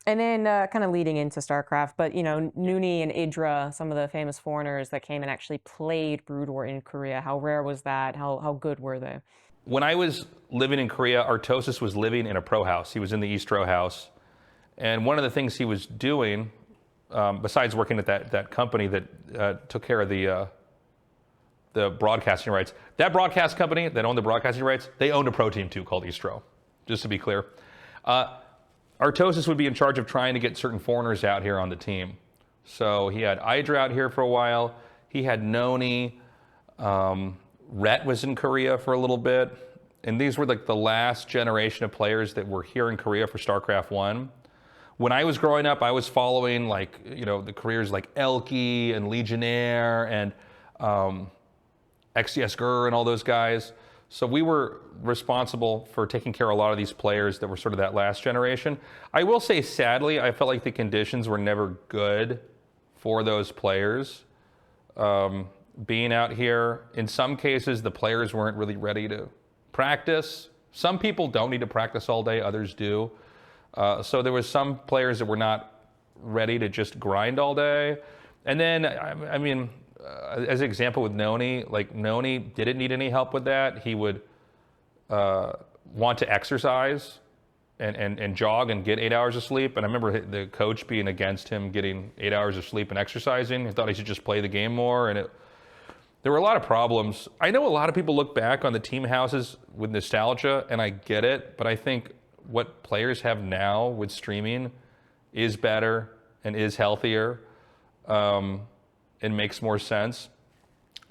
And then kind of leading into StarCraft, but Nooney and IdrA, some of the famous foreigners that came and actually played Brood War in Korea. How rare was that? How good were they? When I was living in Korea, Artosis was living in a pro house. He was in the IdrA house. And one of the things he was doing, besides working at that company that took care of the broadcasting rights, that broadcast company that owned the broadcasting rights, they owned a pro team too called IdrA, just to be clear. Artosis would be in charge of trying to get certain foreigners out here on the team. So he had IdrA out here for a while. He had Noni. Rhett was in Korea for a little bit. And these were like the last generation of players that were here in Korea for StarCraft 1. When I was growing up, I was following the careers like Elke and Legionnaire and XCS Gur and all those guys. So we were responsible for taking care of a lot of these players that were sort of that last generation. I will say, sadly, I felt like the conditions were never good for those players. Being out here, in some cases, the players weren't really ready to practice. Some people don't need to practice all day, others do. So there was some players that were not ready to just grind all day. And then, I mean, as an example with Noni, like Noni didn't need any help with that. He would want to exercise and jog and get 8 hours of sleep. And I remember the coach being against him getting 8 hours of sleep and exercising. He thought he should just play the game more. And there were a lot of problems. I know a lot of people look back on the team houses with nostalgia, and I get it. But I think what players have now with streaming is better and is healthier. It makes more sense.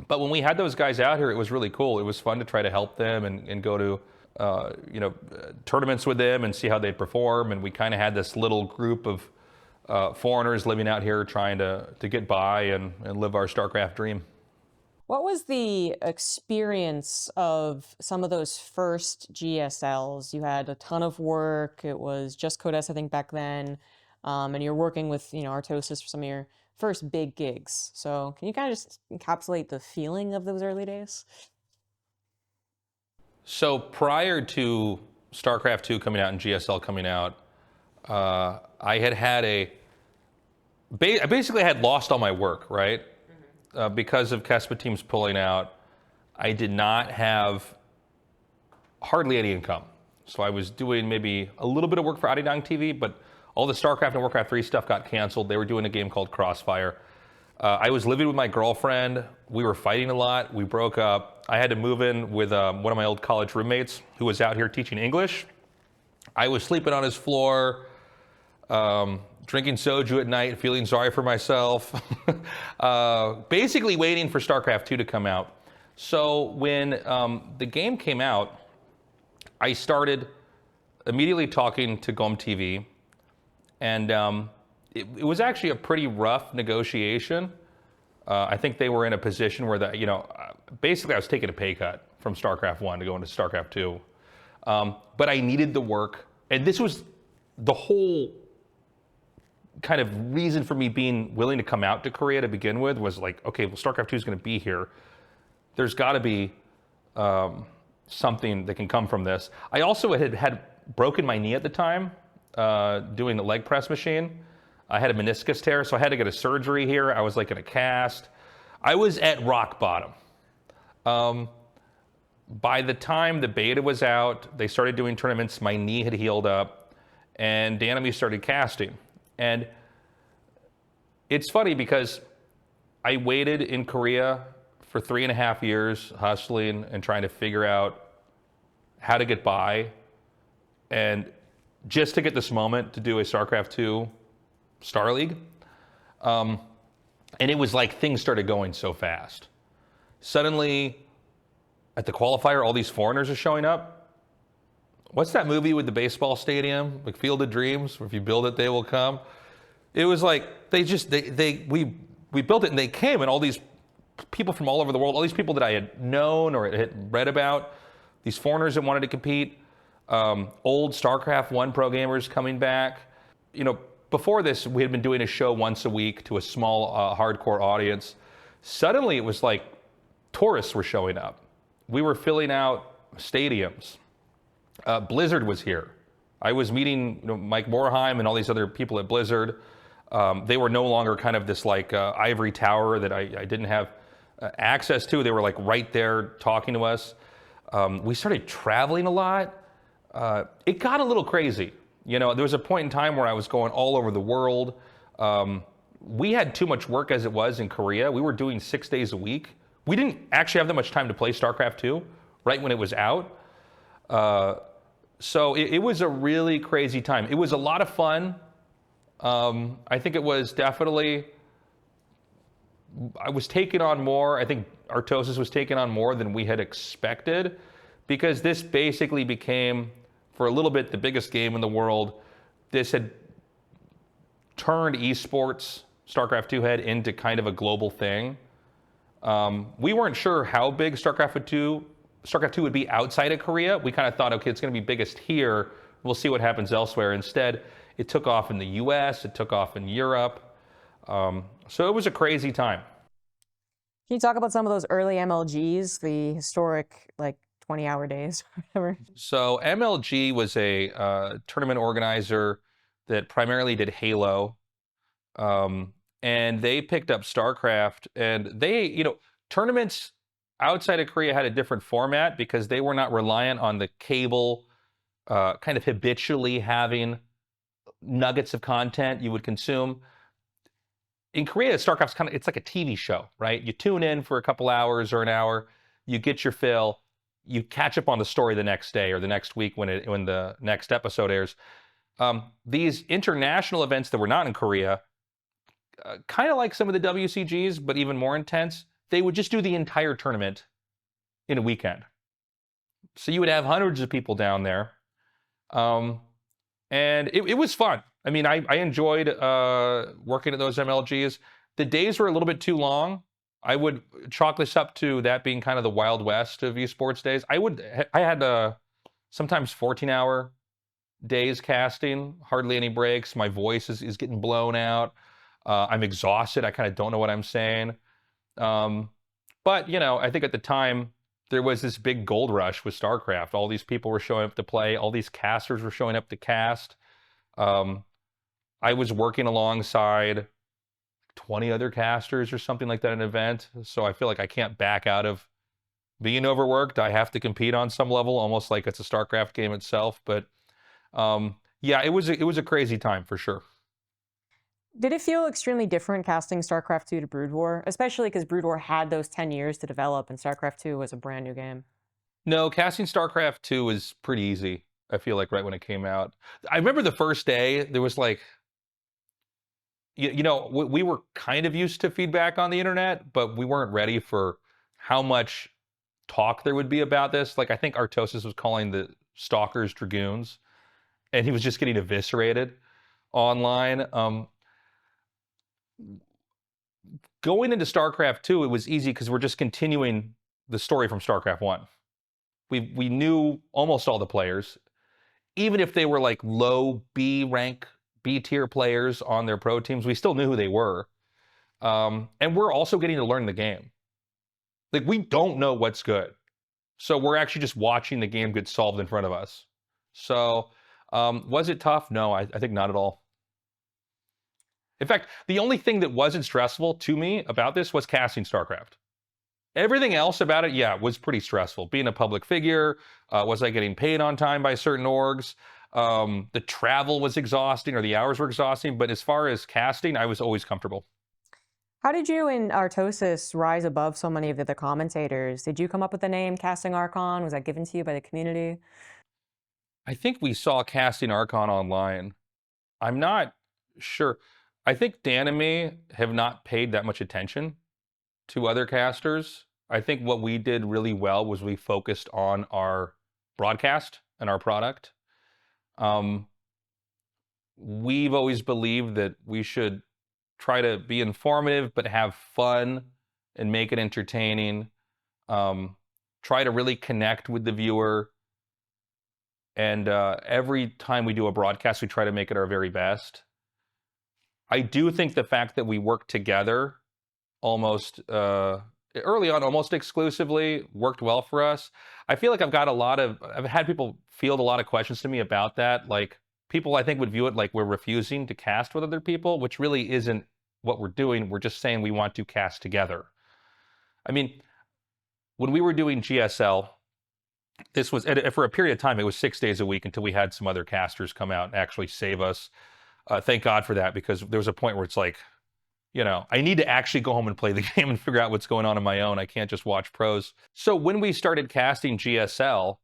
But when we had those guys out here, it was really cool. It was fun to try to help them and go to tournaments with them and see how they perform. And we kind of had this little group of foreigners living out here trying to get by and live our StarCraft dream. What was the experience of some of those first GSLs? You had a ton of work. It was just Codes, I think, back then. And you're working with, Artosis for some of your first big gigs. So can you kind of just encapsulate the feeling of those early days? So prior to StarCraft 2 coming out and GSL coming out, I basically had lost all my work, right? Because of Kespa teams pulling out, I did not have hardly any income. So I was doing maybe a little bit of work for IdrA HuK TV, but all the StarCraft and Warcraft 3 stuff got canceled. They were doing a game called Crossfire. I was living with my girlfriend. We were fighting a lot. We broke up. I had to move in with one of my old college roommates who was out here teaching English. I was sleeping on his floor, drinking soju at night, feeling sorry for myself, basically waiting for StarCraft 2 to come out. So when the game came out, I started immediately talking to GOM TV, and it was actually a pretty rough negotiation. I think they were in a position where basically I was taking a pay cut from StarCraft 1 to go into StarCraft 2. But I needed the work, and this was the whole kind of reason for me being willing to come out to Korea to begin with, was like, okay, well, StarCraft 2 is going to be here. There's got to be something that can come from this. I also had broken my knee at the time doing the leg press machine. I had a meniscus tear, so I had to get a surgery here. I was like in a cast. I was at rock bottom. By the time the beta was out, they started doing tournaments, my knee had healed up, and Dan and me started casting. And it's funny because I waited in Korea for 3.5 years, hustling and trying to figure out how to get by, and just to get this moment to do a StarCraft 2 Star League. And it was like things started going so fast. Suddenly, at the qualifier, all these foreigners are showing up. What's that movie with the baseball stadium, like Field of Dreams, where if you build it, they will come? It was like we built it and they came, and all these people from all over the world, all these people that I had known or had read about, these foreigners that wanted to compete, old StarCraft 1 pro gamers coming back. Before this, we had been doing a show once a week to a small hardcore audience. Suddenly, it was like tourists were showing up. We were filling out stadiums. Blizzard was here. I was meeting Mike Morheim and all these other people at Blizzard. They were no longer kind of this like ivory tower that I didn't have access to. They were like right there talking to us. We started traveling a lot. It got a little crazy. There was a point in time where I was going all over the world. We had too much work as it was in Korea. We were doing 6 days a week. We didn't actually have that much time to play StarCraft 2 right when it was out. So it was a really crazy time. It was a lot of fun. I think it was definitely, I was taking on more. I think Artosis was taking on more than we had expected, because this basically became, for a little bit, the biggest game in the world. This had turned esports, StarCraft 2 had, into kind of a global thing. We weren't sure how big StarCraft 2 would be outside of Korea. We kind of thought, okay, it's going to be biggest here. We'll see what happens elsewhere. Instead, it took off in the US, it took off in Europe. So it was a crazy time. Can you talk about some of those early MLGs, the historic, like, 20-hour days or whatever? So MLG was a tournament organizer that primarily did Halo. And they picked up StarCraft, and they, tournaments outside of Korea had a different format because they were not reliant on the cable kind of habitually having nuggets of content you would consume. In Korea, StarCraft's it's like a TV show, right? You tune in for a couple hours or an hour, you get your fill, you catch up on the story the next day or the next week when the next episode airs. These international events that were not in Korea, kind of like some of the WCGs, but even more intense, they would just do the entire tournament in a weekend. So you would have hundreds of people down there. And it was fun. I mean, I enjoyed working at those MLGs. The days were a little bit too long. I would chalk this up to that being kind of the Wild West of esports days. I had sometimes 14-hour days casting, hardly any breaks. My voice is getting blown out. I'm exhausted. I kind of don't know what I'm saying. But, I think at the time, there was this big gold rush with StarCraft. All these people were showing up to play. All these casters were showing up to cast. I was working alongside 20 other casters or something like that at an event. So I feel like I can't back out of being overworked. I have to compete on some level, almost like it's a StarCraft game itself. But yeah, it was a crazy time for sure. Did it feel extremely different casting StarCraft 2 to Brood War, especially because Brood War had those 10 years to develop and StarCraft 2 was a brand new game? No, casting StarCraft 2 was pretty easy, I feel like, right when it came out. I remember the first day, there was like, we were kind of used to feedback on the internet, but we weren't ready for how much talk there would be about this. Like, I think Artosis was calling the Stalkers Dragoons, and he was just getting eviscerated online. Going into StarCraft 2, it was easy because we're just continuing the story from StarCraft 1. We knew almost all the players, even if they were like low B rank, B tier players on their pro teams, we still knew who they were. And we're also getting to learn the game. Like, we don't know what's good. So we're actually just watching the game get solved in front of us. So was it tough? No, I think not at all. In fact, the only thing that wasn't stressful to me about this was casting StarCraft. Everything else about it, yeah, was pretty stressful. Being a public figure, was I getting paid on time by certain orgs? The travel was exhausting, or the hours were exhausting, but as far as casting, I was always comfortable. How did you and Artosis rise above so many of the other commentators? Did you come up with the name Casting Archon? Was that given to you by the community? I think we saw casting Archon online. I'm not sure. I think Dan and me have not paid that much attention to other casters. I think what we did really well was we focused on our broadcast and our product. We've always believed that we should try to be informative, but have fun and make it entertaining. Try to really connect with the viewer. And every time we do a broadcast, we try to make it our very best. I do think the fact that we work together almost early on almost exclusively, worked well for us. I feel like I've had people field a lot of questions to me about that. Like, people I think would view it like we're refusing to cast with other people, which really isn't what we're doing. We're just saying we want to cast together. I mean, when we were doing GSL, this was for a period of time, it was 6 days a week until we had some other casters come out and actually save us. Thank God for that, because there was a point where it's like, I need to actually go home and play the game and figure out what's going on my own. I can't just watch pros. So when we started casting GSL,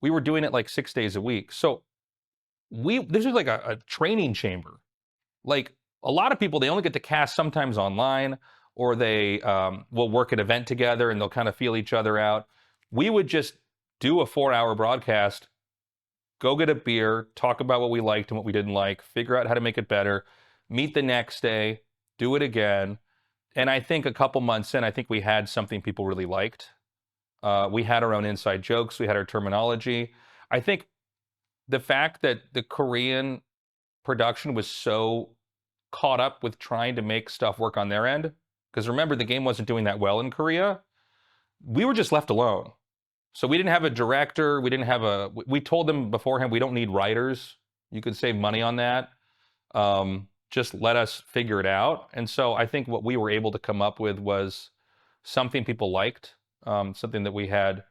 we were doing it like 6 days a week. So this was like a training chamber. Like, a lot of people, they only get to cast sometimes online, or they will work an event together and they'll kind of feel each other out. We would just do a 4-hour broadcast, go get a beer, talk about what we liked and what we didn't like, figure out how to make it better, meet the next day, do it again. And I think a couple months in, I think we had something people really liked. We had our own inside jokes, we had our terminology. I think the fact that the Korean production was so caught up with trying to make stuff work on their end, because remember, the game wasn't doing that well in Korea, we were just left alone. So we didn't have a director. We told them beforehand, we don't need writers. You can save money on that. Just let us figure it out. And so I think what we were able to come up with was something people liked, something that we had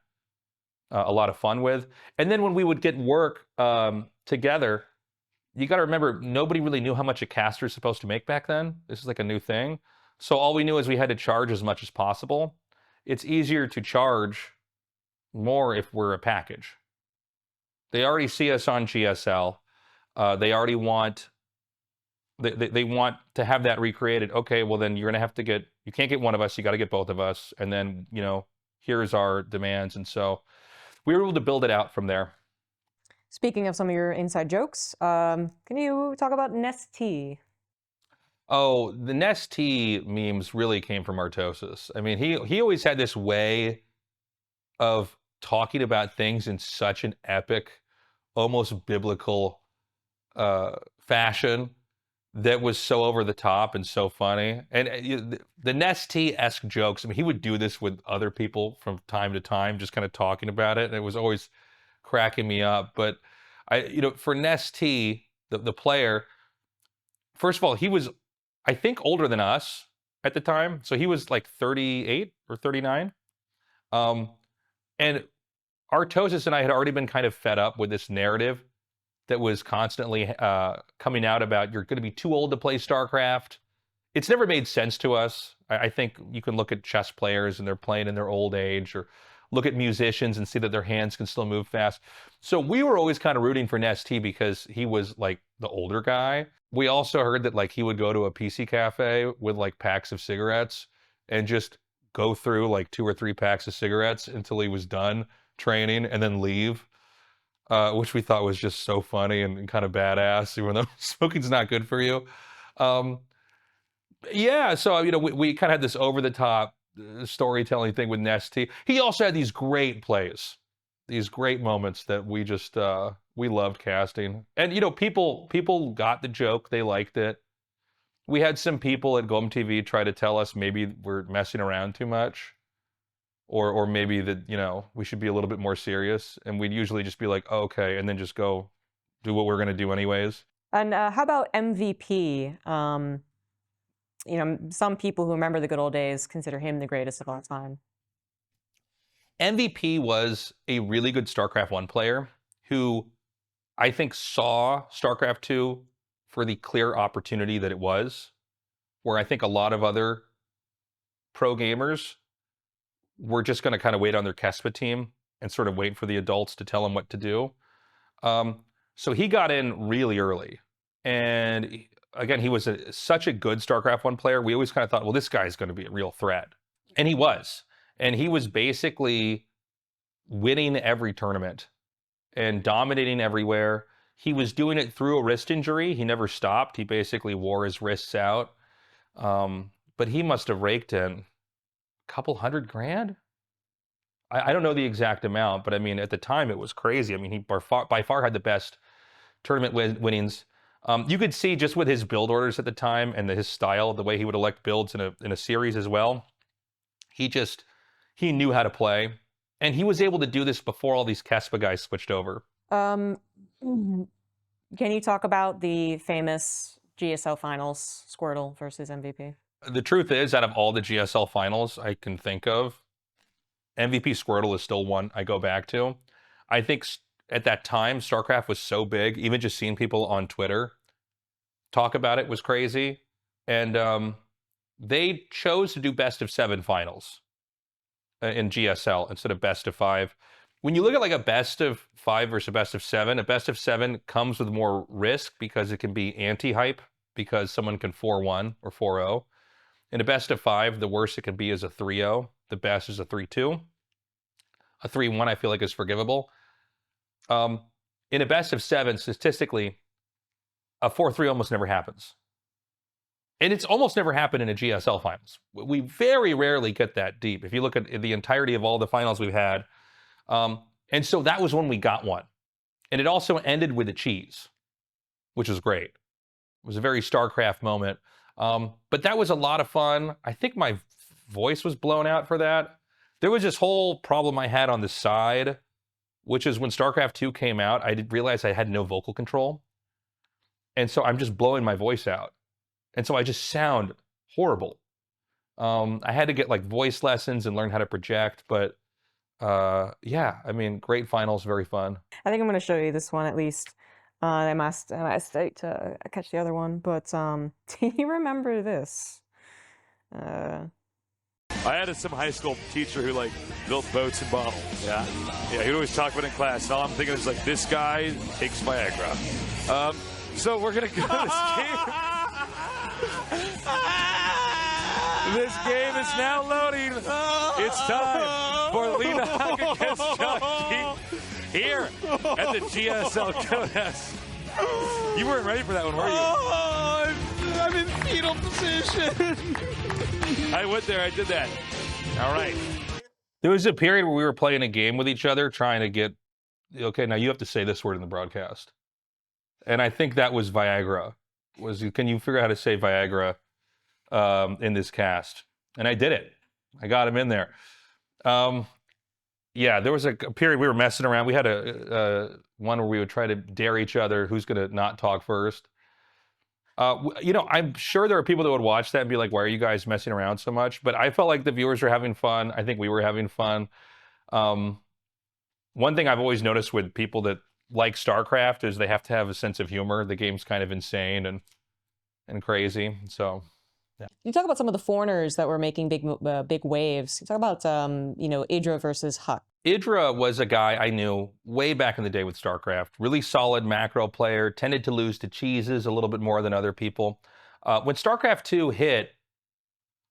a lot of fun with. And then when we would get work together, you got to remember, nobody really knew how much a caster is supposed to make back then. This is like a new thing. So all we knew is we had to charge as much as possible. It's easier to charge more if we're a package. They already see us on GSL. They already want they want to have that recreated. Okay, well then you're gonna have to you can't get one of us, you got to get both of us, and then here's our demands. And so we were able to build it out from there. Speaking of some of your inside jokes, can you talk about Nestea? Oh, the Nestea memes really came from Artosis. I mean, he always had this way of talking about things in such an epic, almost biblical fashion that was so over the top and so funny. And the Nestea-esque jokes, I mean, he would do this with other people from time to time, just kind of talking about it, and it was always cracking me up. But for Nestea, the player, first of all, he was, I think, older than us at the time. So he was like 38 or 39. And Artosis and I had already been kind of fed up with this narrative that was constantly coming out about, you're going to be too old to play StarCraft. It's never made sense to us. I think you can look at chess players and they're playing in their old age, or look at musicians and see that their hands can still move fast. So we were always kind of rooting for Nestea because he was like the older guy. We also heard that like he would go to a PC cafe with like packs of cigarettes and just go through like 2 or 3 packs of cigarettes until he was done training and then leave, which we thought was just so funny and kind of badass, even though smoking's not good for you. Yeah, so we kind of had this over-the-top storytelling thing with Nestea. He also had these great plays, these great moments that we just we loved casting. And people got the joke, they liked it. We had some people at Golem TV try to tell us maybe we're messing around too much, or maybe that we should be a little bit more serious. And we'd usually just be like, oh, okay, and then just go do what we're gonna do anyways. And how about MVP? Some people who remember the good old days consider him the greatest of all time. MVP was a really good StarCraft 1 player who I think saw StarCraft 2 for the clear opportunity that it was, where I think a lot of other pro gamers were just going to kind of wait on their Kespa team and sort of wait for the adults to tell them what to do. So he got in really early. And again, he was such a good StarCraft 1 player. We always kind of thought, well, this guy's going to be a real threat. And he was. And he was basically winning every tournament and dominating everywhere. He was doing it through a wrist injury. He never stopped. He basically wore his wrists out. But he must have raked in a couple $100,000. I don't know the exact amount, but I mean, at the time it was crazy. I mean, he by far had the best tournament winnings. You could see just with his build orders at the time and his style, the way he would elect builds in a series as well. He knew how to play. And he was able to do this before all these Kespa guys switched over. Can you talk about the famous GSL finals, Squirtle versus MVP? The truth is, out of all the GSL finals I can think of, MVP Squirtle is still one I go back to. I think at that time, StarCraft was so big, even just seeing people on Twitter talk about it was crazy. And they chose to do best of 7 finals in GSL instead of best of 5. When you look at like a best of 5 versus a best of 7, a best of 7 comes with more risk because it can be anti-hype because someone can 4-1 or 4-0. In a best of 5, the worst it can be is a 3-0. The best is a 3-2. A 3-1 I feel like is forgivable. In a best of 7, statistically, a 4-3 almost never happens. And it's almost never happened in a GSL finals. We very rarely get that deep. If you look at the entirety of all the finals we've had. And so that was when we got one. And it also ended with a cheese, which was great. It was a very StarCraft moment. But that was a lot of fun. I think my voice was blown out for that. There was this whole problem I had on the side, which is when StarCraft 2 came out, I realized I had no vocal control. And so I'm just blowing my voice out. And so I just sound horrible. I had to get like voice lessons and learn how to project, but yeah, I mean, great finals, very fun. I think I'm going to show you this one at least. I must wait to catch the other one, but do you remember this? I had some high school teacher who like built boats and bottles. Yeah, he'd always talk about it in class. And all I'm thinking is like, this guy takes Viagra. So we're gonna go to this game. This game is now loading. It's time for IdrA HuK against Johnny here at the GSL Contest. You weren't ready for that one, were you? Oh, I'm in fetal position. I went there, I did that. All right. There was a period where we were playing a game with each other, trying to get, okay, now you have to say this word in the broadcast. And I think that was Viagra. Can you figure out how to say Viagra in this cast? And I did it. I got him in there. Yeah, there was a period we were messing around. We had a one where we would try to dare each other who's going to not talk first. You know, I'm sure there are people that would watch that and be like, why are you guys messing around so much? But I felt like the viewers were having fun. I think we were having fun. One thing I've always noticed with people that like StarCraft is they have to have a sense of humor. The game's kind of insane and crazy. So, yeah. You talk about some of the foreigners that were making big waves. You talk about you know, IdrA versus HuK. IdrA was a guy I knew way back in the day with StarCraft. Really solid macro player, tended to lose to cheeses a little bit more than other people. When StarCraft 2 hit,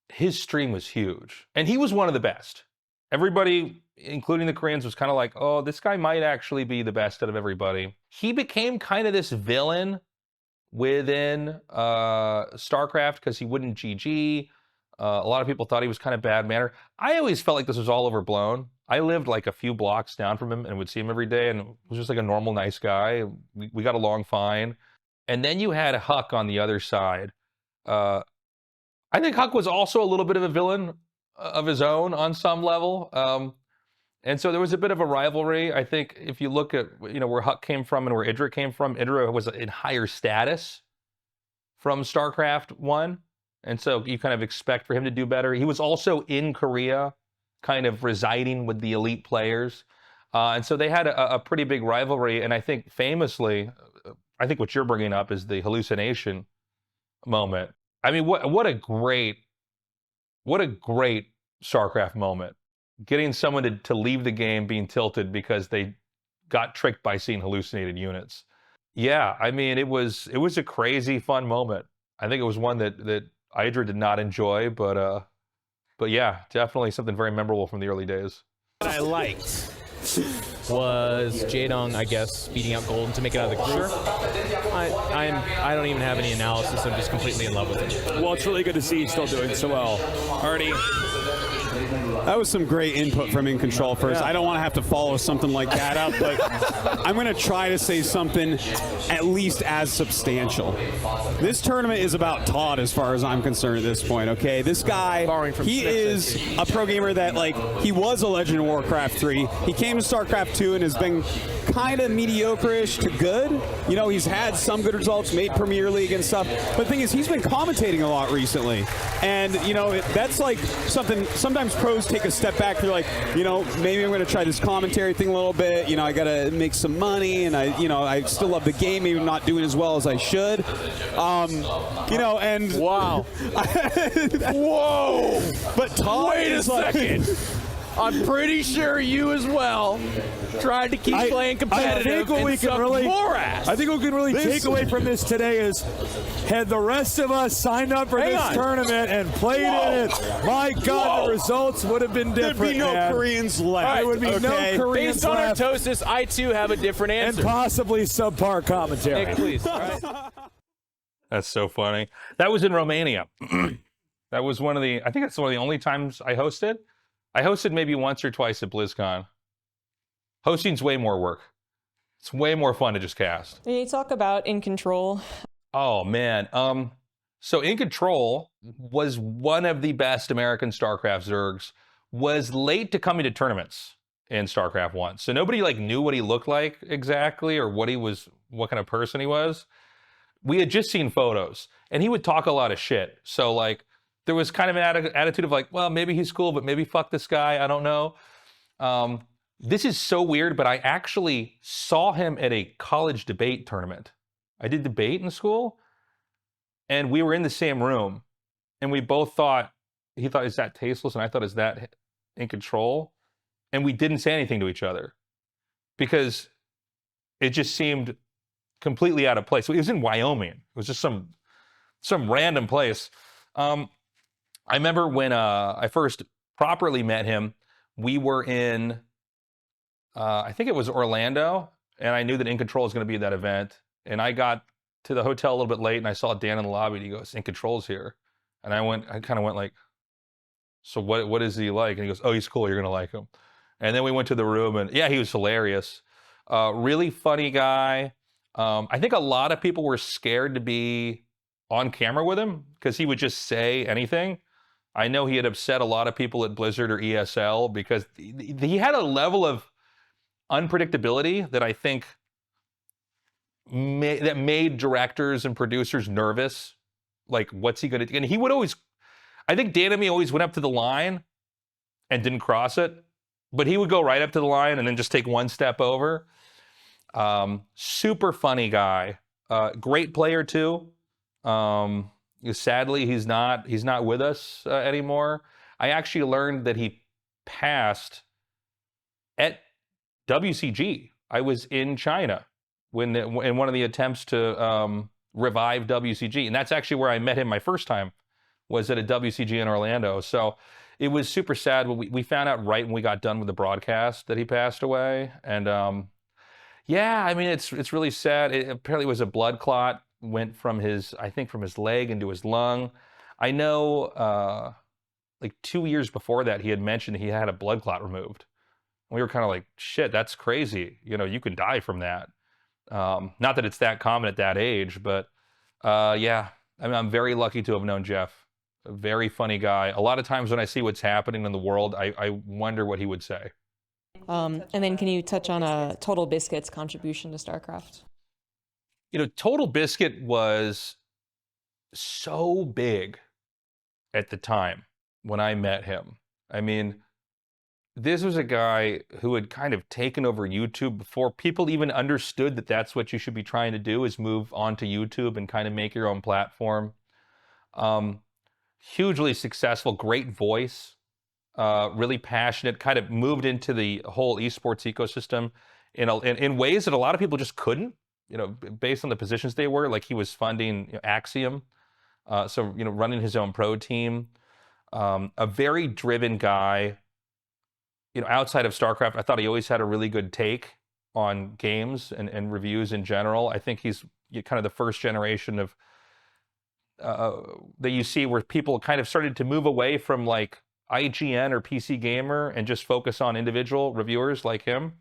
his stream was huge. And he was one of the best. Everybody, including the Koreans, was kind of like, oh, this guy might actually be the best out of everybody. He became kind of this villain within StarCraft because he wouldn't GG. A lot of people thought he was kind of bad manner. I always felt like this was all overblown. I lived like a few blocks down from him and would see him every day and was just like a normal, nice guy. We got along fine. And then you had HuK on the other side. I think HuK was also a little bit of a villain of his own on some level. And so there was a bit of a rivalry. I think if you look at, you know, where HuK came from and where IdrA came from, IdrA was in higher status from StarCraft 1. And so you kind of expect for him to do better. He was also in Korea, kind of residing with the elite players. And so they had a pretty big rivalry. And I think famously, I think what you're bringing up is the hallucination moment. I mean, what a great StarCraft moment. Getting someone to leave the game being tilted because they got tricked by seeing hallucinated units. Yeah, I mean, it was a crazy fun moment. I think it was one that IdrA did not enjoy, but yeah, definitely something very memorable from the early days. What I liked was Jaedong, I guess, beating out Golden to make it out of the group. I don't even have any analysis. I'm just completely in love with it. Well, it's really good to see you still doing so well. Already That was some great input from Incontrol first. I don't want to have to follow something like that up, but I'm going to try to say something at least as substantial. This tournament is about Todd as far as I'm concerned at this point, okay? This guy, he is a pro gamer that, like, he was a legend in Warcraft 3. He came to StarCraft 2 and has been kind of mediocre-ish to good. You know, he's had some good results, made Premier League and stuff. But the thing is, he's been commentating a lot recently. And, you know, that's like something, sometimes pros take a step back. They're like, you know, maybe I'm going to try this commentary thing a little bit. You know, I got to make some money, and I still love the game, maybe I'm not doing as well as I should. You know, and... Wow. Whoa! But Todd Wait a second. I'm pretty sure you as well tried to keep playing competitive. I think what we can really take away from this today is, had the rest of us signed up for this tournament and played in it, my God, the results would have been different. There'd be no Koreans left. There would be no Koreans Based on left. Artosis, I too have a different answer. And possibly subpar commentary. Nick, please. All right. That's so funny. That was in Romania. That was one of the, I think that's one of the only times I hosted. I hosted maybe once or twice at BlizzCon. Hosting's way more work. It's way more fun to just cast. Can you talk about Incontrol? Oh, man. So Incontrol was one of the best American StarCraft Zergs, was late to coming to tournaments in StarCraft 1. So nobody like knew what he looked like exactly or what kind of person he was. We had just seen photos, and he would talk a lot of shit. So like, there was kind of an attitude of like, well, maybe he's cool, but maybe fuck this guy. I don't know. This is so weird, but I actually saw him at a college debate tournament. I did debate in school, and we were in the same room, and we both thought, he thought, is that Tasteless? And I thought, is that Incontrol? And we didn't say anything to each other because it just seemed completely out of place. It was in Wyoming. It was just some random place. I remember when I first properly met him, we were in, I think it was Orlando, and I knew that Incontrol was going to be at that event. And I got to the hotel a little bit late, and I saw Dan in the lobby, and he goes, Incontrol's here. And I kind of went like, so what is he like? And he goes, oh, he's cool, you're going to like him. And then we went to the room, and yeah, he was hilarious. Really funny guy. I think a lot of people were scared to be on camera with him because he would just say anything. I know he had upset a lot of people at Blizzard or ESL because he had a level of unpredictability that I think made directors and producers nervous. Like, what's he going to do? And he would always, I think Dan and me always went up to the line and didn't cross it, but he would go right up to the line and then just take one step over. Super funny guy, great player too. Sadly, he's not with us anymore. I actually learned that he passed at WCG. I was in China in one of the attempts to revive WCG, and that's actually where I met him my first time, was at a WCG in Orlando. So it was super sad. We found out right when we got done with the broadcast that he passed away, and yeah, I mean it's really sad. It apparently was a blood clot. Went from his leg into his lung. I know like 2 years before that, he had mentioned he had a blood clot removed. We were kind of like, shit, that's crazy. You know, you can die from that. Not that it's that common at that age, but yeah, I mean, I'm very lucky to have known Jeff. A very funny guy. A lot of times when I see what's happening in the world, I wonder what he would say. And then can you touch on TotalBiscuit's contribution to StarCraft? You know, TotalBiscuit was so big at the time when I met him. I mean, this was a guy who had kind of taken over YouTube before people even understood that that's what you should be trying to do, is move onto YouTube and kind of make your own platform. Hugely successful, great voice, really passionate, kind of moved into the whole esports ecosystem in ways that a lot of people just couldn't. You know, based on the positions they were, like he was funding Axiom, so, you know, running his own pro team, a very driven guy. You know, outside of StarCraft, I thought he always had a really good take on games and reviews in general. I think he's kind of the first generation of that you see where people kind of started to move away from like IGN or PC Gamer and just focus on individual reviewers like him.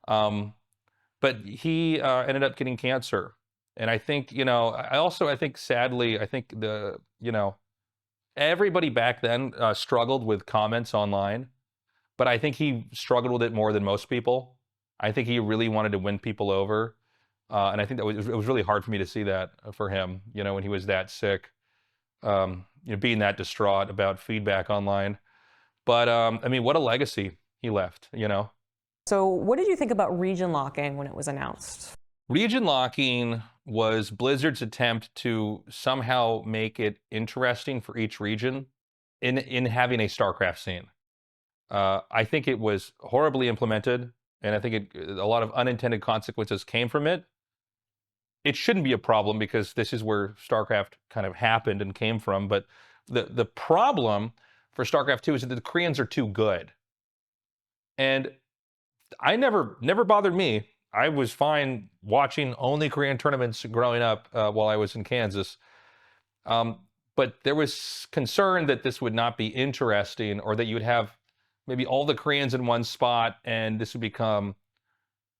But he ended up getting cancer. And I think, I think sadly, I think everybody back then struggled with comments online, but I think he struggled with it more than most people. I think he really wanted to win people over. And I think it was really hard for me to see that for him, when he was that sick, being that distraught about feedback online. But I mean, what a legacy he left, So what did you think about region locking when it was announced? Region locking was Blizzard's attempt to somehow make it interesting for each region in having a StarCraft scene. I think it was horribly implemented, and I think a lot of unintended consequences came from it. It shouldn't be a problem because this is where StarCraft kind of happened and came from, but the problem for StarCraft 2 is that the Koreans are too good. And I never bothered me. I was fine watching only Korean tournaments growing up while I was in Kansas. But there was concern that this would not be interesting, or that you would have maybe all the Koreans in one spot and this would become,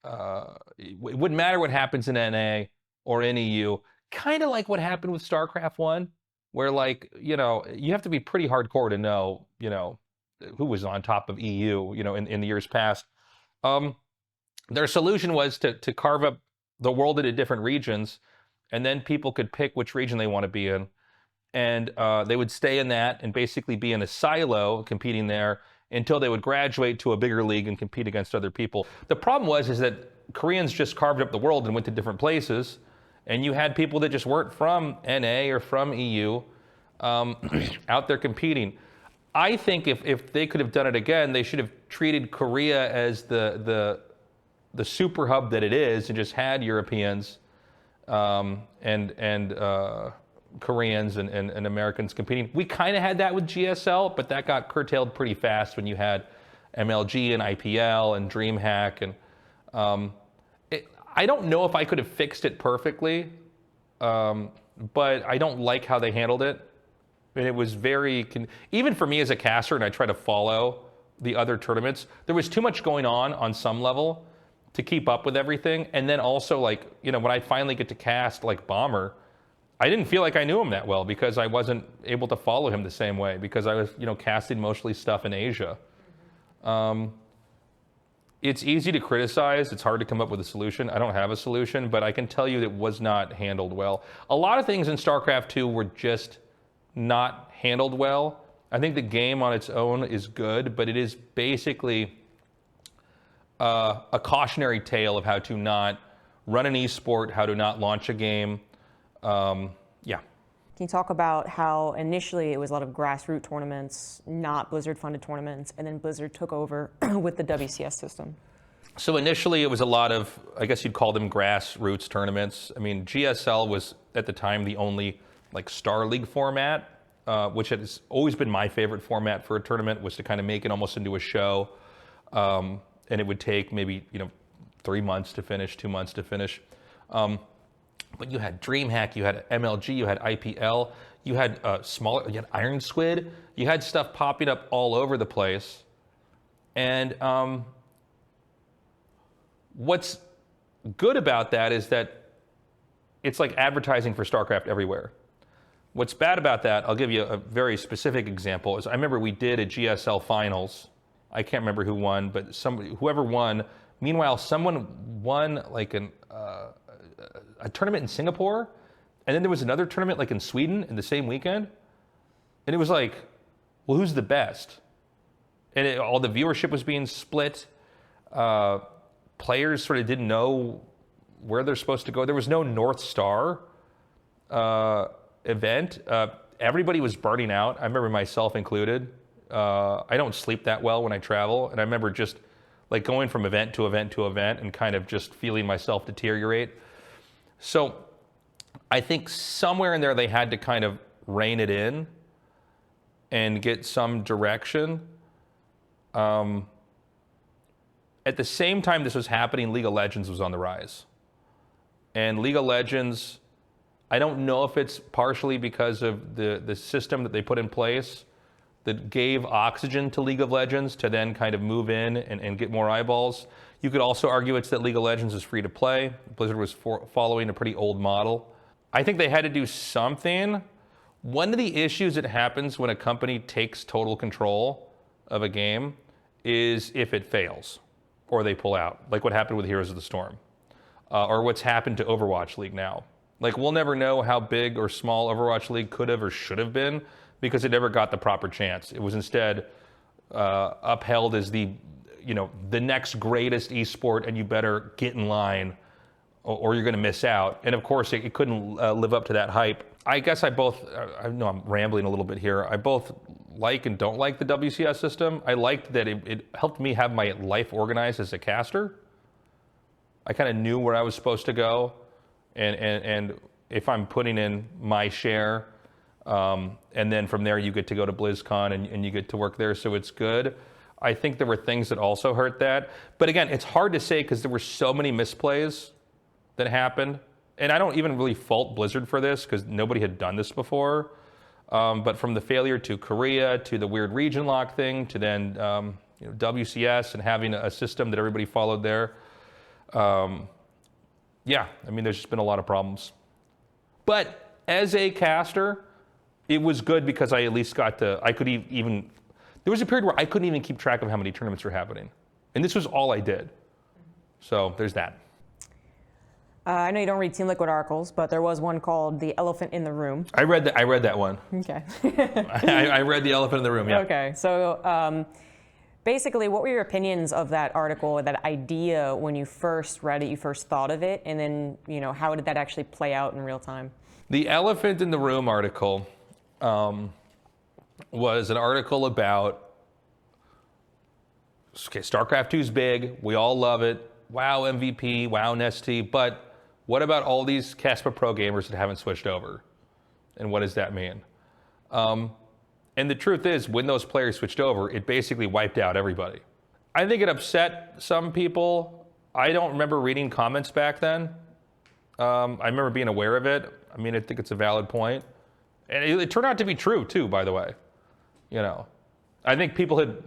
it wouldn't matter what happens in NA or in EU. Kind of like what happened with StarCraft 1, where you have to be pretty hardcore to know, who was on top of EU, in the years past. Their solution was to carve up the world into different regions, and then people could pick which region they want to be in. And they would stay in that and basically be in a silo competing there until they would graduate to a bigger league and compete against other people. The problem is that Koreans just carved up the world and went to different places, and you had people that just weren't from NA or from EU out there competing. I think if they could have done it again, they should have treated Korea as the super hub that it is, and just had Europeans and Koreans and Americans competing. We kind of had that with GSL, but that got curtailed pretty fast when you had MLG and IPL and DreamHack. And I don't know if I could have fixed it perfectly, but I don't like how they handled it. And it was very, even for me as a caster, and I try to follow the other tournaments, there was too much going on some level to keep up with everything. And then also, when I finally get to cast Bomber, I didn't feel like I knew him that well because I wasn't able to follow him the same way because I was, casting mostly stuff in Asia. It's easy to criticize. It's hard to come up with a solution. I don't have a solution, but I can tell you that it was not handled well. A lot of things in StarCraft 2 were just not handled well. I think the game on its own is good, but it is basically a cautionary tale of how to not run an esport, how to not launch a game. Yeah. Can you talk about how initially it was a lot of grassroots tournaments, not Blizzard-funded tournaments, and then Blizzard took over with the WCS system? So initially it was a lot of, I guess you'd call them grassroots tournaments. I mean, GSL was at the time the only Star League format, which has always been my favorite format for a tournament, was to kind of make it almost into a show. And it would take maybe, 3 months to finish, 2 months to finish. But you had DreamHack, you had MLG, you had IPL, you had you had Iron Squid, you had stuff popping up all over the place. And what's good about that is that it's like advertising for StarCraft everywhere. What's bad about that, I'll give you a very specific example, is I remember we did a GSL finals. I can't remember who won, but whoever won. Meanwhile, someone won a tournament in Singapore, and then there was another tournament in Sweden in the same weekend. And it was well, who's the best? And all the viewership was being split. Players sort of didn't know where they're supposed to go. There was no North Star event. Everybody was burning out. I remember myself included. I don't sleep that well when I travel, and I remember just going from event to event to event and kind of just feeling myself deteriorate. So I think somewhere in there they had to kind of rein it in and get some direction. At the same time this was happening, League of Legends was on the rise. And League of Legends, I don't know if it's partially because of the system that they put in place, that gave oxygen to League of Legends to then kind of move in and get more eyeballs. You could also argue it's that League of Legends is free to play. Blizzard was following a pretty old model. I think they had to do something. One of the issues that happens when a company takes total control of a game is if it fails or they pull out, like what happened with Heroes of the Storm, or what's happened to Overwatch League now. Like, we'll never know how big or small Overwatch League could have or should have been because it never got the proper chance. It was instead upheld as the next greatest esport, and you better get in line or you're going to miss out. And of course, it couldn't live up to that hype. I guess I know I'm rambling a little bit here. I both like and don't like the WCS system. I liked that it helped me have my life organized as a caster. I kind of knew where I was supposed to go, and if I'm putting in my share, and then from there you get to go to BlizzCon and you get to work there, so it's good. I think there were things that also hurt that. But again, it's hard to say because there were so many misplays that happened. And I don't even really fault Blizzard for this because nobody had done this before. But from the failure to Korea, to the weird region lock thing, to then WCS and having a system that everybody followed there. Yeah, I mean, there's just been a lot of problems. But as a caster, it was good because I at least got to, there was a period where I couldn't even keep track of how many tournaments were happening. And this was all I did. So there's that. I know you don't read Team Liquid articles, but there was one called The Elephant in the Room. I read that one. Okay. I read The Elephant in the Room, yeah. Okay, so basically, what were your opinions of that article, that idea when you first read it, you first thought of it, and then, how did that actually play out in real time? The Elephant in the Room article was an article about, StarCraft 2's big, we all love it, wow MVP, wow Nestea, but what about all these Caspa Pro gamers that haven't switched over? And what does that mean? And the truth is, when those players switched over, it basically wiped out everybody. I think it upset some people. I don't remember reading comments back then. I remember being aware of it. I mean, I think it's a valid point. And it turned out to be true, too, by the way. I think people had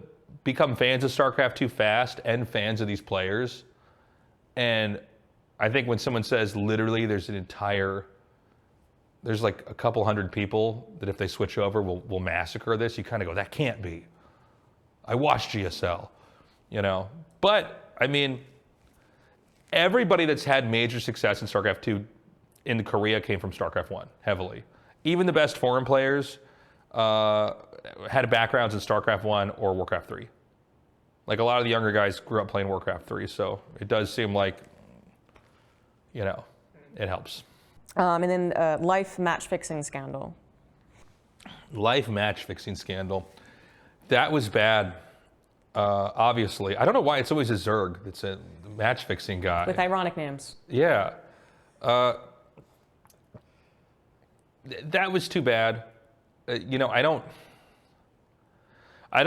become fans of StarCraft 2 fast and fans of these players. And I think when someone says literally there's like a couple hundred people that if they switch over will massacre this, you kind of go, that can't be. I watched GSL, But, I mean, everybody that's had major success in StarCraft 2 in Korea came from StarCraft 1, heavily. Even the best foreign players had backgrounds in StarCraft 1 or Warcraft 3. Like, a lot of the younger guys grew up playing Warcraft 3, so it does seem like, it helps. And then life match-fixing scandal. Life match-fixing scandal. That was bad, obviously. I don't know why it's always a Zerg that's a match-fixing guy. With ironic names. Yeah. That was too bad. I don't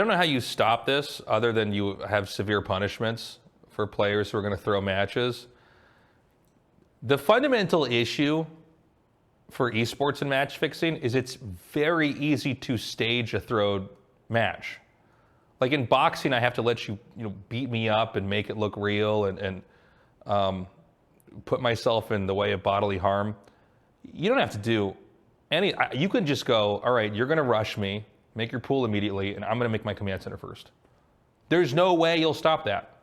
know how you stop this other than you have severe punishments for players who are going to throw matches. The fundamental issue for esports and match fixing is it's very easy to stage a throwed match. Like in boxing, I have to let you, beat me up and make it look real and put myself in the way of bodily harm. You don't have to do any. You can just go, all right, you're going to rush me, make your pool immediately, and I'm going to make my command center first. There's no way you'll stop that.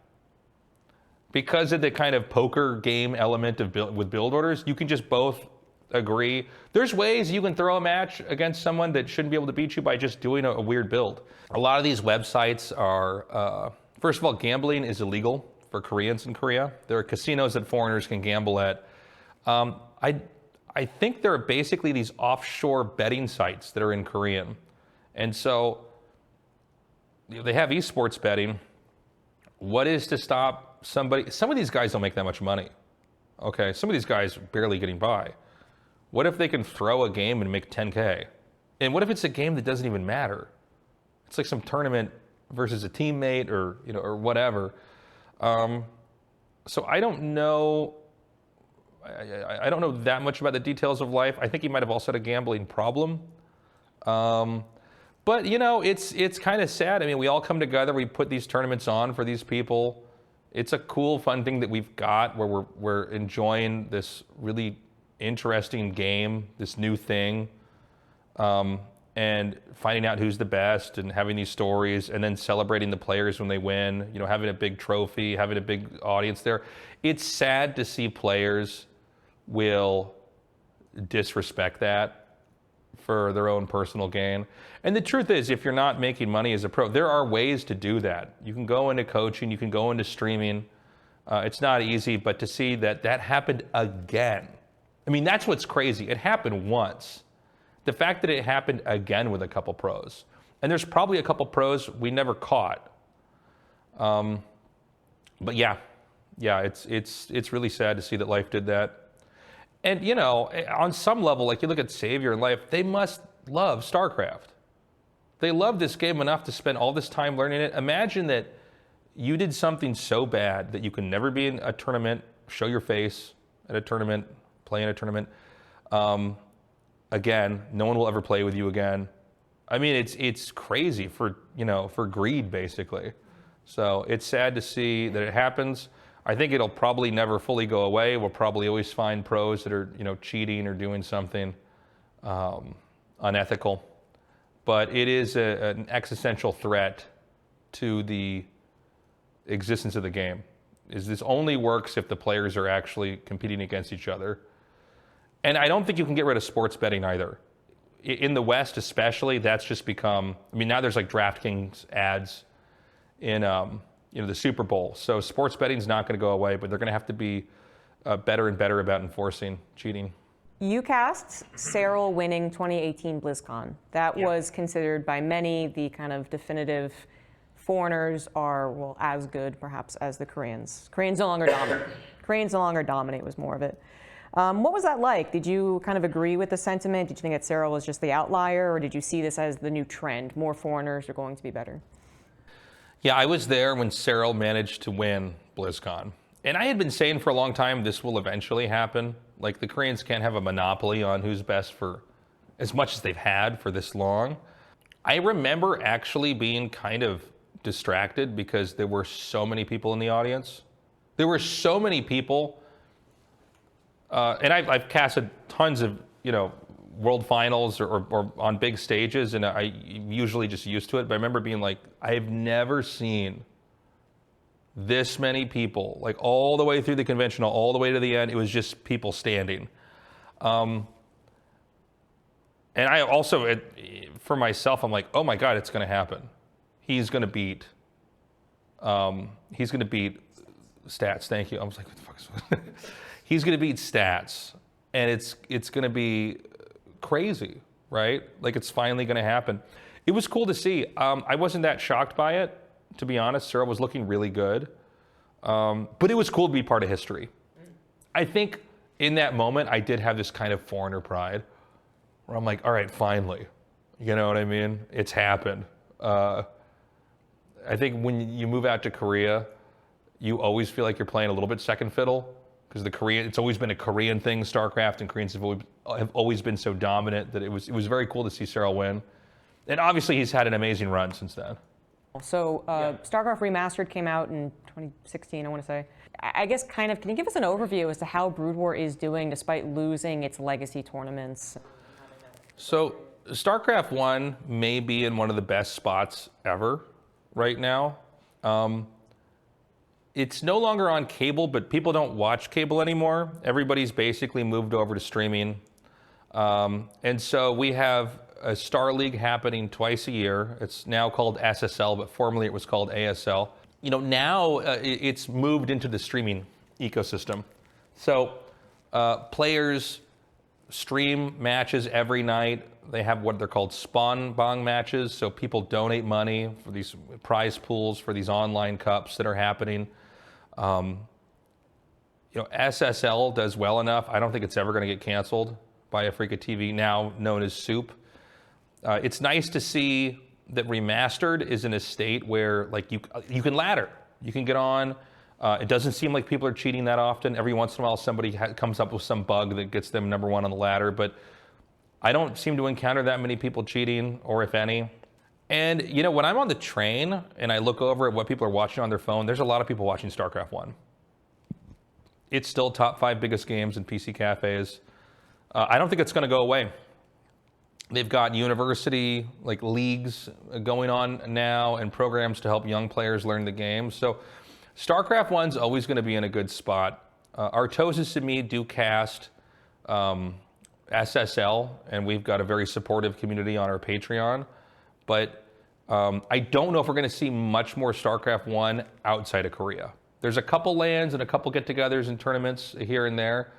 Because of the kind of poker game element of with build orders, you can just both agree. There's ways you can throw a match against someone that shouldn't be able to beat you by just doing a weird build. A lot of these websites are, first of all, gambling is illegal for Koreans in Korea. There are casinos that foreigners can gamble at. I think there are basically these offshore betting sites that are in Korean. And so they have esports betting. What is to stop somebody? Some of these guys don't make that much money. Okay, some of these guys are barely getting by. What if they can throw a game and make 10K? And what if it's a game that doesn't even matter? It's like some tournament versus a teammate or or whatever. So I don't know. I don't know that much about the details of life. I think he might have also had a gambling problem. But you know, it's kind of sad. I mean, we all come together, we put these tournaments on for these people. It's a cool, fun thing that we've got where we're enjoying this really interesting game, this new thing, and finding out who's the best and having these stories and then celebrating the players when they win, you know, having a big trophy, having a big audience there. It's sad to see players will disrespect that for their own personal gain. And the truth is, if you're not making money as a pro, there are ways to do that. You can go into coaching, you can go into streaming. It's not easy, but to see that that happened again. I mean, that's what's crazy. It happened once. The fact that it happened again with a couple pros. And there's probably a couple pros we never caught. But yeah, it's really sad to see that Life did that. And you know, on some level, like you look at Savior and Life, they must love StarCraft. They love this game enough to spend all this time learning it. Imagine that you did something so bad that you can never be in a tournament, show your face at a tournament, play in a tournament. Again, no one will ever play with you again. I mean, it's crazy for greed, basically. So it's sad to see that it happens. I think it'll probably never fully go away. We'll probably always find pros that are, cheating or doing something unethical. But it is an existential threat to the existence of the game. This only works if the players are actually competing against each other. And I don't think you can get rid of sports betting either. In the West especially, that's just become, I mean, now there's like DraftKings ads in the Super Bowl. So sports betting is not going to go away, but they're going to have to be better and better about enforcing cheating. You cast Serral winning 2018 Blizzcon. That was considered by many the kind of definitive foreigners are, well, as good perhaps as the Koreans. Koreans no longer dominate. Koreans no longer dominate was more of it. What was that like? Did you kind of agree with the sentiment? Did you think that Serral was just the outlier, or did you see this as the new trend? More foreigners are going to be better. Yeah, I was there when Serral managed to win BlizzCon. And I had been saying for a long time this will eventually happen. Like, the Koreans can't have a monopoly on who's best for as much as they've had for this long. I remember actually being kind of distracted because there were so many people in the audience. There were so many people. And I've casted tons of, world finals or on big stages, and I usually just used to it. But I remember being like, I've never seen this many people, like all the way through the conventional, all the way to the end. It was just people standing. And I also, for myself, I'm like, oh my God, it's going to happen. He's going to beat Stats. Thank you. I was like, what the fuck is He's going to beat Stats, and it's going to be crazy, right? Like, it's finally going to happen. It was cool to see. I wasn't that shocked by it, to be honest. Serral was looking really good, but it was cool to be part of history. I think in that moment, I did have this kind of foreigner pride, where I'm like, all right, finally, you know what I mean? It's happened. I think when you move out to Korea, you always feel like you're playing a little bit second fiddle. Because it's always been a Korean thing, StarCraft, and Koreans have always been so dominant that it was very cool to see Serral win. And obviously he's had an amazing run since then. So StarCraft Remastered came out in 2016, I want to say. I guess can you give us an overview as to how Brood War is doing despite losing its legacy tournaments? So StarCraft 1 may be in one of the best spots ever right now. It's no longer on cable, but people don't watch cable anymore. Everybody's basically moved over to streaming. And so we have a Star League happening twice a year. It's now called SSL, but formerly it was called ASL. Now it's moved into the streaming ecosystem. So players stream matches every night. They have what they're called spawn bong matches. So people donate money for these prize pools for these online cups that are happening. SSL does well enough. I don't think it's ever going to get canceled by Africa TV, now known as Soup. It's nice to see that Remastered is in a state where, like, you can ladder. You can get on. It doesn't seem like people are cheating that often. Every once in a while, somebody comes up with some bug that gets them #1 on the ladder, but I don't seem to encounter that many people cheating, or if any. And, you know, when I'm on the train and I look over at what people are watching on their phone, there's a lot of people watching StarCraft 1. It's still top 5 biggest games in PC cafes. I don't think it's going to go away. They've got university like leagues going on now and programs to help young players learn the game. So StarCraft 1's always going to be in a good spot. Artosis and me do cast SSL, and we've got a very supportive community on our Patreon. But I don't know if we're going to see much more StarCraft 1 outside of Korea. There's a couple LANs and a couple get-togethers and tournaments here and there.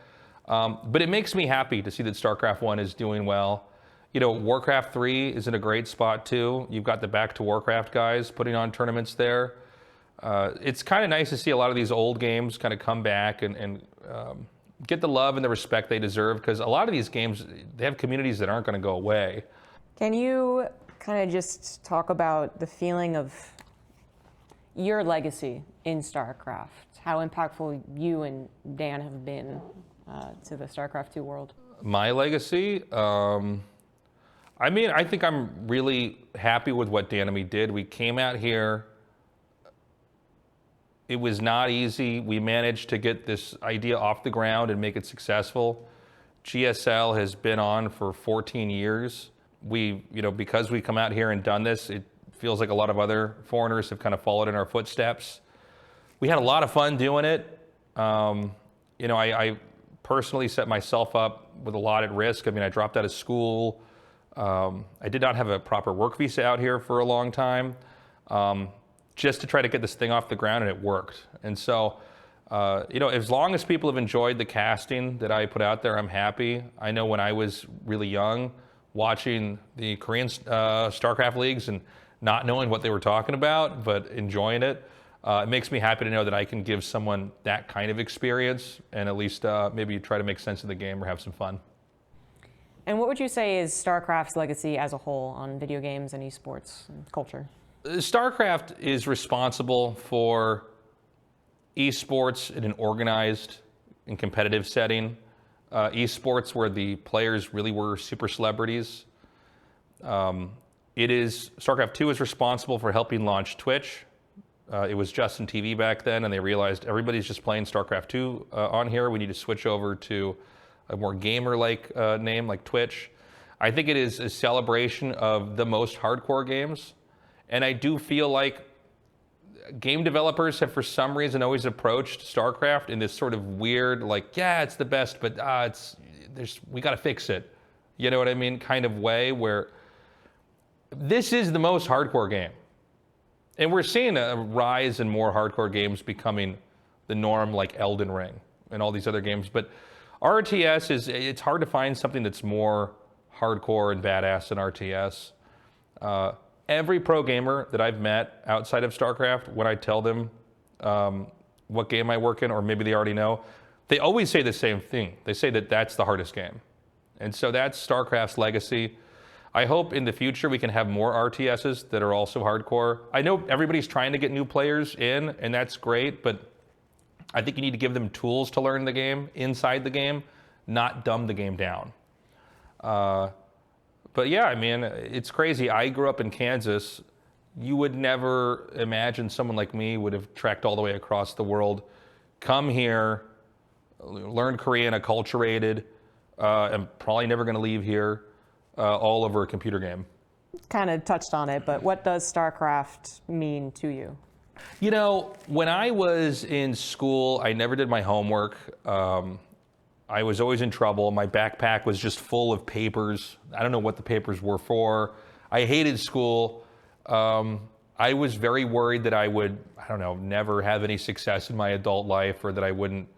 But it makes me happy to see that StarCraft 1 is doing well. You know, Warcraft 3 is in a great spot too. You've got the Back to Warcraft guys putting on tournaments there. It's kind of nice to see a lot of these old games kind of come back and get the love and the respect they deserve, because a lot of these games, they have communities that aren't going to go away. Can you kind of just talk about the feeling of your legacy in StarCraft? How impactful you and Dan have been to the StarCraft 2 world? My legacy? I mean, I think I'm really happy with what Dan and me did. We came out here. It was not easy. We managed to get this idea off the ground and make it successful. GSL has been on for 14 years. We, you know, because we come out here and done this, it feels like a lot of other foreigners have kind of followed in our footsteps. We had a lot of fun doing it. You know, I personally set myself up with a lot at risk. I mean, I dropped out of school. I did not have a proper work visa out here for a long time, just to try to get this thing off the ground, and it worked. And so, you know, as long as people have enjoyed the casting that I put out there, I'm happy. I know when I was really young, watching the Korean StarCraft leagues and not knowing what they were talking about, but enjoying it, it makes me happy to know that I can give someone that kind of experience and at least maybe try to make sense of the game or have some fun. And what would you say is StarCraft's legacy as a whole on video games and esports and culture? StarCraft is responsible for esports in an organized and competitive setting. Esports where the players really were super celebrities. StarCraft 2 is responsible for helping launch Twitch. It was Justin TV back then, and they realized everybody's just playing StarCraft 2 on here. We need to switch over to a more gamer-like name like Twitch. I think it is a celebration of the most hardcore games. And I do feel like game developers have for some reason always approached StarCraft in this sort of weird, like, yeah, it's the best, but we got to fix it. You know what I mean? Kind of way where this is the most hardcore game. And we're seeing a rise in more hardcore games becoming the norm, like Elden Ring and all these other games. But RTS it's hard to find something that's more hardcore and badass than RTS. Every pro gamer that I've met outside of StarCraft, when I tell them what game I work in, or maybe they already know, they always say the same thing. They say that that's the hardest game. And so that's StarCraft's legacy. I hope in the future we can have more RTSs that are also hardcore. I know everybody's trying to get new players in, and that's great, but I think you need to give them tools to learn the game inside the game, not dumb the game down. But yeah, I mean, it's crazy. I grew up in Kansas. You would never imagine someone like me would have trekked all the way across the world, come here, learn Korean, acculturated, and probably never going to leave here, all over a computer game. Kind of touched on it, but what does StarCraft mean to you? You know, when I was in school, I never did my homework. I was always in trouble. My backpack was just full of papers. I don't know what the papers were for. I hated school. I was very worried that I would, never have any success in my adult life, or that I wouldn't,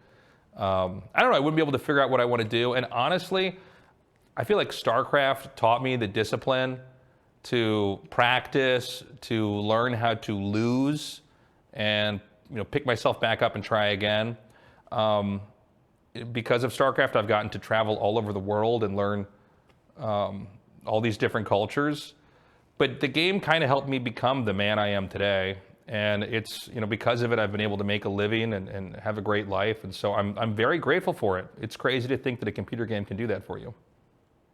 I wouldn't be able to figure out what I want to do. And honestly, I feel like StarCraft taught me the discipline to practice, to learn how to lose, and pick myself back up and try again. Because of StarCraft, I've gotten to travel all over the world and learn all these different cultures. But the game kind of helped me become the man I am today. And it's, because of it, I've been able to make a living and have a great life. And so I'm very grateful for it. It's crazy to think that a computer game can do that for you.